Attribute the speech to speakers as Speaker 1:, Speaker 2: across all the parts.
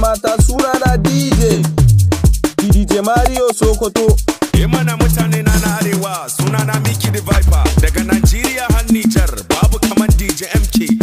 Speaker 1: mata sunana DJ Mario Sokoto.
Speaker 2: Mana mutane na arewa sunana Mickey the Viper daga Nigeria har Niger babu kaman DJ MK.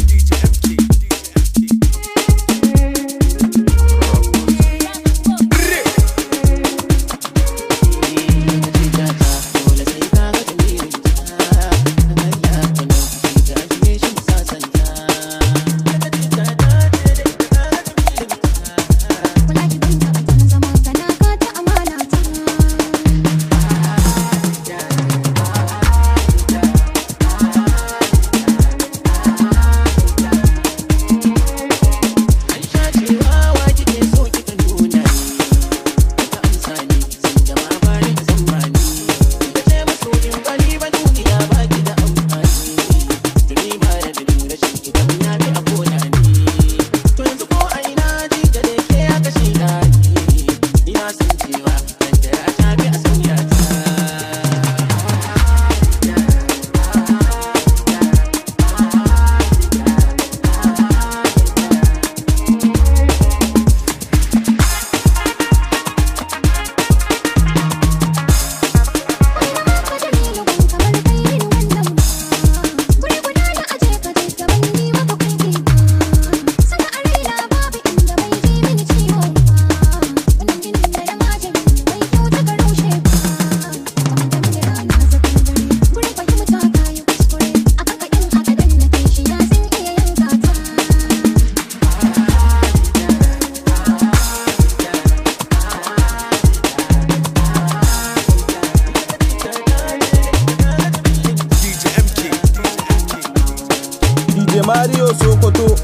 Speaker 1: Mario Sokoto.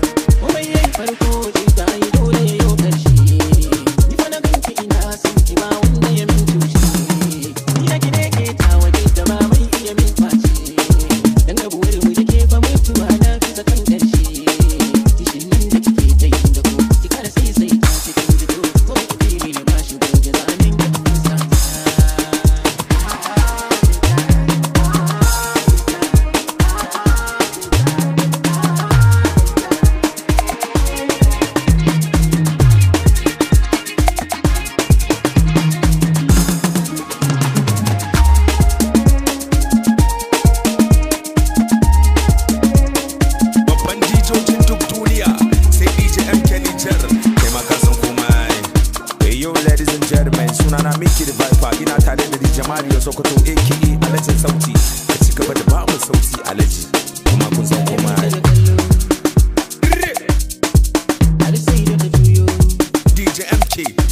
Speaker 2: Sunana Mickey the Viper, ina tare da DJ Mario Sokoto aka Alajin Sauti. Ka ci gaba da bamu sauti Alaji, kuma kun san kuma DJ MK.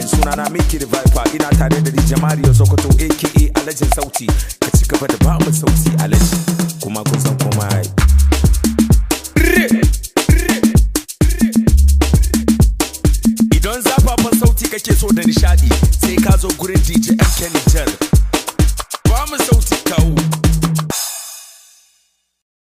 Speaker 2: Sunana Mickey the Viper, ina tare da DJ Mario Sokoto aka Alajin Sauti. gaba da ba mu sauti alaji kuma kun san komai. Idan zafafan sauti kake so da nishadi sai ka zo gurin DJ MK Niger. Ba mu sauti kawo.